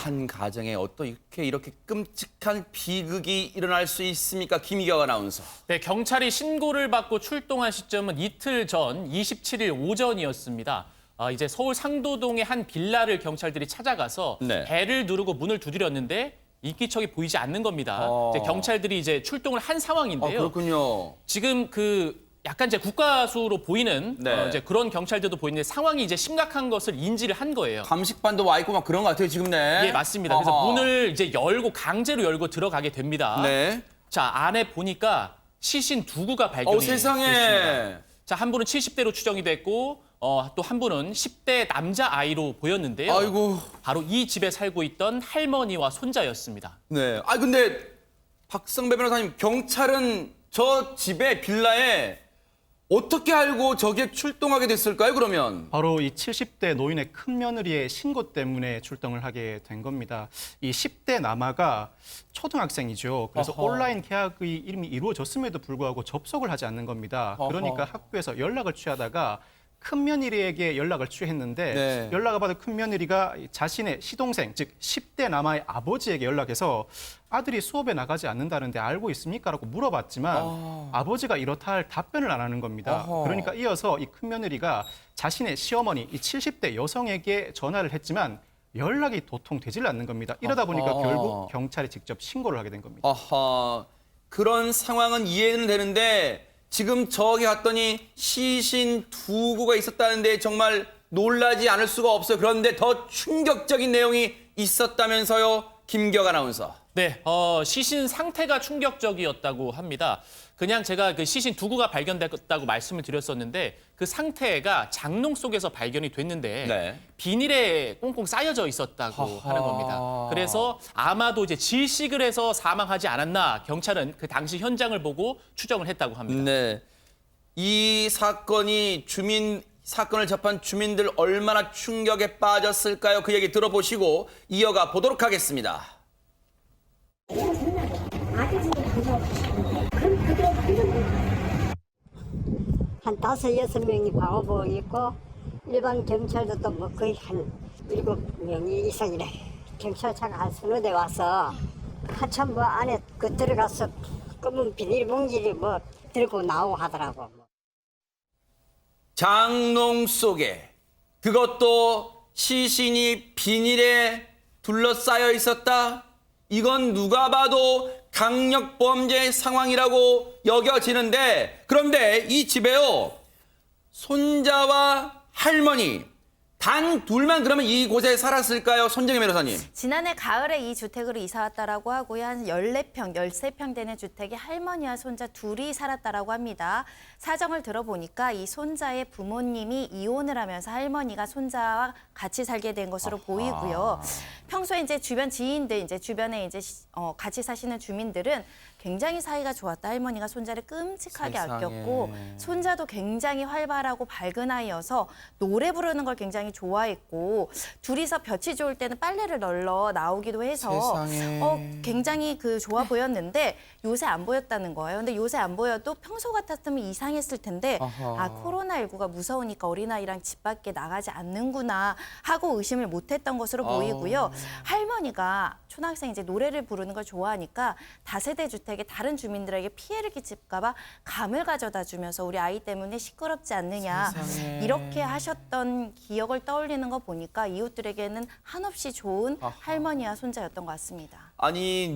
한 가정에 어떻게 이렇게 끔찍한 비극이 일어날 수 있습니까? 김희경 아나운서. 네, 경찰이 신고를 받고 출동한 시점은 이틀 전 27일 오전이었습니다. 이제 서울 상도동의 한 빌라를 경찰들이 찾아가서 네. 벨을 누르고 문을 두드렸는데 인기척이 보이지 않는 겁니다. 이제 경찰들이 이제 출동을 한 상황인데요. 그렇군요. 지금 약간 이제 국가수로 보이는 네. 이제 그런 경찰들도 보이는데 상황이 이제 심각한 것을 인지를 한 거예요. 감식반도 와 있고 막 그런 것 같아요, 지금 네. 예, 맞습니다. 그래서 문을 이제 강제로 열고 들어가게 됩니다. 네. 자, 안에 보니까 시신 두 구가 발견이 세상에. 됐습니다. 자, 한 분은 70대로 추정이 됐고 또 한 분은 10대 남자아이로 보였는데요. 아이고. 바로 이 집에 살고 있던 할머니와 손자였습니다. 네. 근데 박성배 변호사님, 경찰은 저 집에 빌라에 어떻게 알고 저기에 출동하게 됐을까요, 그러면? 바로 이 70대 노인의 큰 며느리의 신고 때문에 출동을 하게 된 겁니다. 이 10대 남아가 초등학생이죠. 그래서 어허. 온라인 계약이 이미 이루어졌음에도 불구하고 접속을 하지 않는 겁니다. 어허. 그러니까 학교에서 연락을 취하다가 큰 며느리에게 연락을 취했는데 네. 연락을 받은 큰 며느리가 자신의 시동생, 즉 10대 남아의 아버지에게 연락해서 아들이 수업에 나가지 않는다는데 알고 있습니까? 라고 물어봤지만 아버지가 이렇다 할 답변을 안 하는 겁니다. 어허. 그러니까 이어서 이 큰 며느리가 자신의 시어머니, 이 70대 여성에게 전화를 했지만 연락이 도통되질 않는 겁니다. 이러다 보니까 어허. 결국 경찰에 직접 신고를 하게 된 겁니다. 그런 상황은 이해는 되는데 지금 저기 갔더니 시신 두 구가 있었다는데 정말 놀라지 않을 수가 없어요. 그런데 더 충격적인 내용이 있었다면서요, 김기혁 아나운서. 네, 시신 상태가 충격적이었다고 합니다. 그냥 제가 그 시신 두 구가 발견됐다고 말씀을 드렸었는데 그 상태가 장롱 속에서 발견이 됐는데 네. 비닐에 꽁꽁 쌓여져 있었다고 아하. 하는 겁니다. 그래서 아마도 이제 질식을 해서 사망하지 않았나 경찰은 그 당시 현장을 보고 추정을 했다고 합니다. 네. 이 사건이 사건을 접한 주민들 얼마나 충격에 빠졌을까요? 그 얘기 들어보시고 이어가 보도록 하겠습니다. 한 5-6명이 방호복 입고 일반 경찰도 또 뭐 거의 한 7명이 이상이래. 경찰차가 한 서너 대 와서 한참 뭐 안에 들어가서 검은 비닐봉지를 뭐 들고 나오고 하더라고. 장롱 속에 그것도 시신이 비닐에 둘러싸여 있었다. 이건 누가 봐도 강력범죄 상황이라고 여겨지는데 그런데 이 집에요. 손자와 할머니 단 둘만 그러면 이곳에 살았을까요? 손정혜 변호사님. 지난해 가을에 이 주택으로 이사 왔다라고 하고요. 한 14평, 13평 되는 주택에 할머니와 손자 둘이 살았다라고 합니다. 사정을 들어보니까 이 손자의 부모님이 이혼을 하면서 할머니가 손자와 같이 살게 된 것으로 보이고요. 평소에 이제 주변 지인들, 이제 주변에 이제 같이 사시는 주민들은 굉장히 사이가 좋았다. 할머니가 손자를 끔찍하게 세상에. 아꼈고 손자도 굉장히 활발하고 밝은 아이여서 노래 부르는 걸 굉장히 좋아했고 둘이서 볕이 좋을 때는 빨래를 널러 나오기도 해서 세상에. 굉장히 좋아 보였는데 요새 안 보였다는 거예요. 근데 요새 안 보여도 평소 같았으면 이상했을 텐데 코로나19가 무서우니까 어린아이랑 집 밖에 나가지 않는구나 하고 의심을 못했던 것으로 보이고요. 할머니가 초등학생 이제 노래를 부르는 걸 좋아하니까 다세대 주택에 다른 주민들에게 피해를 끼칠까 봐 감을 가져다 주면서 우리 아이 때문에 시끄럽지 않느냐 세상에. 이렇게 하셨던 기억을 떠올리는 거 보니까 이웃들에게는 한없이 좋은 할머니와 손자였던 것 같습니다. 아니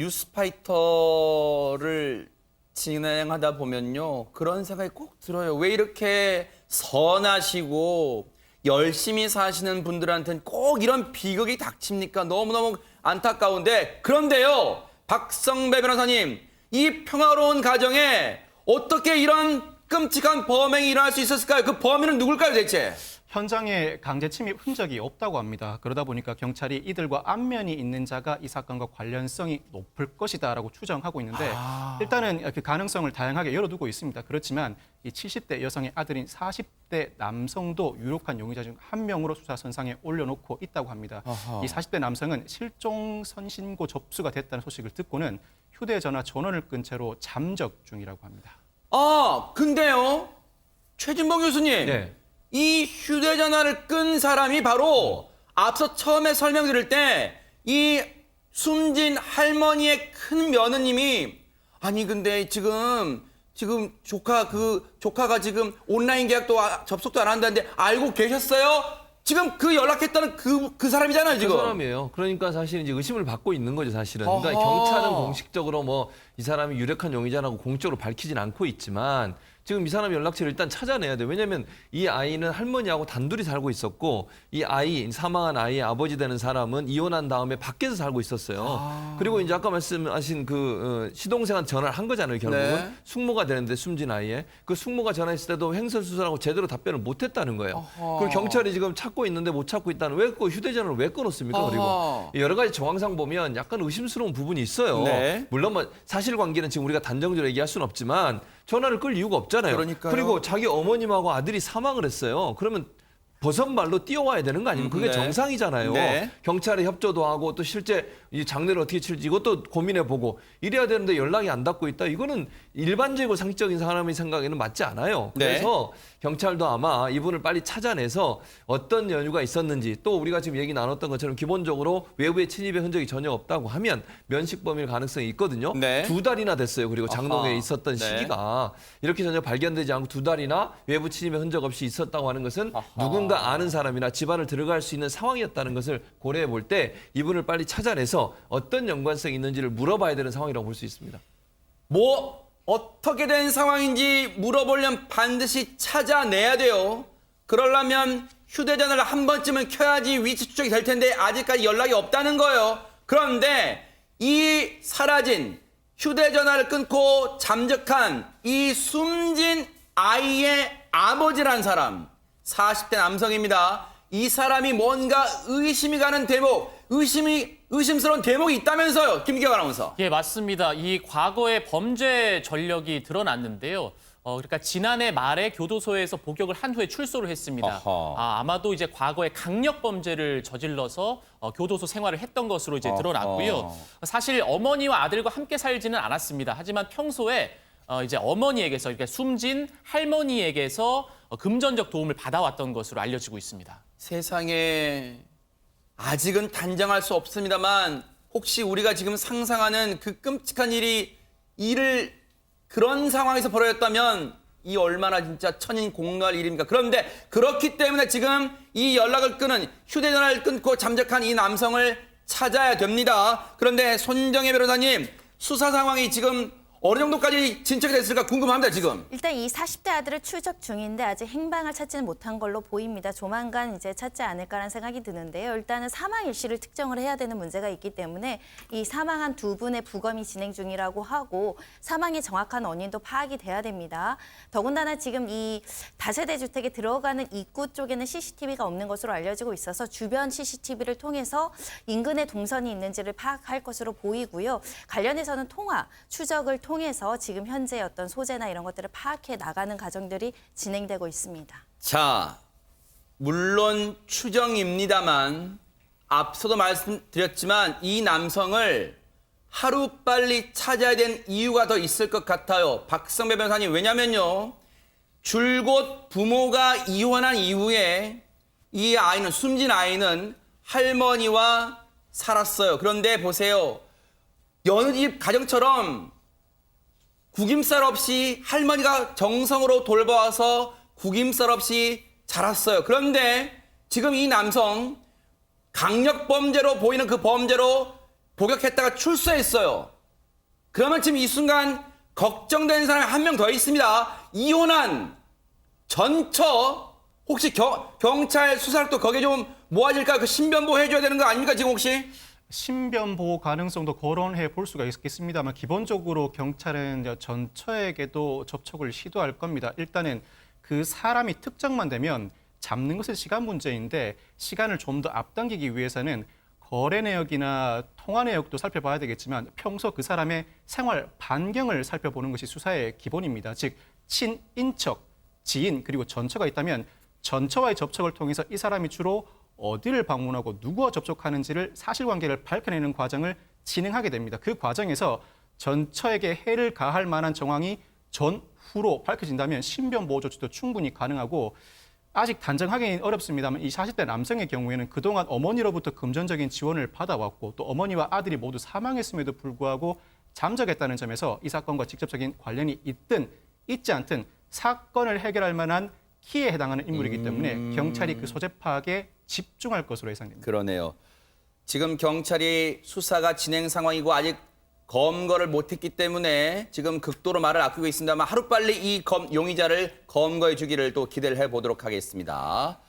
뉴스파이터를 진행하다 보면요. 그런 생각이 꼭 들어요. 왜 이렇게 선하시고 열심히 사시는 분들한테는 꼭 이런 비극이 닥칩니까? 너무너무 안타까운데 그런데요. 박성배 변호사님, 이 평화로운 가정에 어떻게 이런 끔찍한 범행이 일어날 수 있었을까요? 그 범인은 누굴까요, 대체? 현장에 강제 침입 흔적이 없다고 합니다. 그러다 보니까 경찰이 이들과 안면이 있는 자가 이 사건과 관련성이 높을 것이다라고 추정하고 있는데 일단은 그 가능성을 다양하게 열어두고 있습니다. 그렇지만 이 70대 여성의 아들인 40대 남성도 유력한 용의자 중 한 명으로 수사 선상에 올려놓고 있다고 합니다. 이 40대 남성은 실종 선신고 접수가 됐다는 소식을 듣고는 휴대전화 전원을 끈 채로 잠적 중이라고 합니다. 근데요. 최진봉 교수님. 네. 이 휴대전화를 끈 사람이 바로 앞서 처음에 설명드릴 때 이 숨진 할머니의 큰 며느님이 아니 근데 지금 조카가 지금 온라인 계약도 접속도 안 한다는데 알고 계셨어요? 지금 그 연락했다는 그 사람이잖아요, 그 지금. 사람이에요. 그러니까 사실 이제 의심을 받고 있는 거죠, 사실은. 그러니까 어허. 경찰은 공식적으로 뭐 이 사람이 유력한 용의자라고 공적으로 밝히진 않고 있지만 지금 이 사람 연락처를 일단 찾아내야 돼요. 왜냐하면 이 아이는 할머니하고 단둘이 살고 있었고 이 아이, 사망한 아이의 아버지 되는 사람은 이혼한 다음에 밖에서 살고 있었어요. 그리고 이제 아까 말씀하신 시동생한테 전화를 한 거잖아요, 결국은. 네. 숙모가 되는데 숨진 아이에. 그 숙모가 전화했을 때도 횡설수설하고 제대로 답변을 못 했다는 거예요. 그리고 경찰이 지금 찾고 있는데 못 찾고 있다는 왜 그 휴대전화를 왜 끊었습니까? 어허. 그리고 여러 가지 정황상 보면 약간 의심스러운 부분이 있어요. 네. 물론 뭐 사실관계는 지금 우리가 단정적으로 얘기할 수는 없지만 전화를 끌 이유가 없잖아요. 그러니까요. 그리고 자기 어머님하고 아들이 사망을 했어요. 그러면 버선발로 뛰어와야 되는 거 아닙니까? 그게 네. 정상이잖아요. 네. 경찰에 협조도 하고 또 실제 이 장례를 어떻게 칠지 이것도 고민해 보고 이래야 되는데 연락이 안 닿고 있다. 이거는 일반적이고 상식적인 사람의 생각에는 맞지 않아요. 네. 그래서 경찰도 아마 이분을 빨리 찾아내서 어떤 연유가 있었는지 또 우리가 지금 얘기 나눴던 것처럼 기본적으로 외부의 침입의 흔적이 전혀 없다고 하면 면식범일 가능성이 있거든요. 네. 2달이나 됐어요. 그리고 장롱에 아하. 있었던 네. 시기가 이렇게 전혀 발견되지 않고 2달이나 외부 침입의 흔적 없이 있었다고 하는 것은 아하. 누군가 아는 사람이나 집안을 들어갈 수 있는 상황이었다는 것을 고려해 볼 때 이분을 빨리 찾아내서 어떤 연관성이 있는지를 물어봐야 되는 상황이라고 볼 수 있습니다. 뭐 어떻게 된 상황인지 물어보려면 반드시 찾아내야 돼요. 그러려면 휴대전화를 한 번쯤은 켜야지 위치 추적이 될 텐데 아직까지 연락이 없다는 거예요. 그런데 이 사라진 휴대전화를 끊고 잠적한 이 숨진 아이의 아버지란 사람 40대 남성입니다. 이 사람이 뭔가 의심이 가는 대목, 의심스러운 대목이 있다면서요, 김기경 아나운서. 예, 맞습니다. 이 과거의 범죄 전력이 드러났는데요. 그러니까 지난해 말에 교도소에서 복역을 한 후에 출소를 했습니다. 아하. 아마도 이제 과거에 강력 범죄를 저질러서 교도소 생활을 했던 것으로 이제 드러났고요. 사실 어머니와 아들과 함께 살지는 않았습니다. 하지만 평소에 이제 어머니에게서, 그러니까 숨진 할머니에게서 금전적 도움을 받아왔던 것으로 알려지고 있습니다. 세상에 아직은 단정할 수 없습니다만 혹시 우리가 지금 상상하는 그 끔찍한 일을 그런 상황에서 벌어졌다면 이 얼마나 진짜 천인공노할 일입니까? 그런데 그렇기 때문에 지금 이 연락을 끊은 휴대전화를 끊고 잠적한 이 남성을 찾아야 됩니다. 그런데 손정혜 변호사님 수사 상황이 지금 어느 정도까지 진척이 됐을까 궁금합니다, 지금. 일단 이 40대 아들을 추적 중인데 아직 행방을 찾지는 못한 걸로 보입니다. 조만간 이제 찾지 않을까라는 생각이 드는데요. 일단은 사망 일시를 특정을 해야 되는 문제가 있기 때문에 이 사망한 두 분의 부검이 진행 중이라고 하고 사망의 정확한 원인도 파악이 돼야 됩니다. 더군다나 지금 이 다세대 주택에 들어가는 입구 쪽에는 CCTV가 없는 것으로 알려지고 있어서 주변 CCTV를 통해서 인근에 동선이 있는지를 파악할 것으로 보이고요. 관련해서는 통화, 추적을 통해서 지금 현재 어떤 소재나 이런 것들을 파악해 나가는 과정들이 진행되고 있습니다. 자, 물론 추정입니다만 앞서도 말씀드렸지만 이 남성을 하루빨리 찾아야 되는 이유가 더 있을 것 같아요. 박성배 변호사님, 왜냐면요. 줄곧 부모가 이혼한 이후에 이 아이는, 숨진 아이는 할머니와 살았어요. 그런데 보세요. 여느 집 가정처럼 구김살 없이 할머니가 정성으로 돌봐와서 구김살 없이 자랐어요. 그런데 지금 이 남성 강력범죄로 보이는 그 범죄로 복역했다가 출소했어요. 그러면 지금 이 순간 걱정되는 사람이 한 명 더 있습니다. 이혼한 전처 혹시 경찰 수사력도 거기에 좀 모아질까요? 그 신변보호 해줘야 되는 거 아닙니까 지금 혹시? 신변보호 가능성도 거론해 볼 수가 있겠습니다만 기본적으로 경찰은 전처에게도 접촉을 시도할 겁니다. 일단은 그 사람이 특정만 되면 잡는 것은 시간 문제인데 시간을 좀 더 앞당기기 위해서는 거래 내역이나 통화 내역도 살펴봐야 되겠지만 평소 그 사람의 생활 반경을 살펴보는 것이 수사의 기본입니다. 즉 친인척, 지인 그리고 전처가 있다면 전처와의 접촉을 통해서 이 사람이 주로 어디를 방문하고 누구와 접촉하는지를 사실관계를 밝혀내는 과정을 진행하게 됩니다. 그 과정에서 전처에게 해를 가할 만한 정황이 전후로 밝혀진다면 신변보호 조치도 충분히 가능하고 아직 단정하기는 어렵습니다만 이 40대 남성의 경우에는 그동안 어머니로부터 금전적인 지원을 받아왔고 또 어머니와 아들이 모두 사망했음에도 불구하고 잠적했다는 점에서 이 사건과 직접적인 관련이 있든 있지 않든 사건을 해결할 만한 키에 해당하는 인물이기 때문에 경찰이 그 소재 파악에 집중할 것으로 예상됩니다. 그러네요. 지금 경찰이 수사가 진행 상황이고 아직 검거를 못했기 때문에 지금 극도로 말을 아끼고 있습니다만 하루빨리 이 용의자를 검거해 주기를 또 기대를 해보도록 하겠습니다.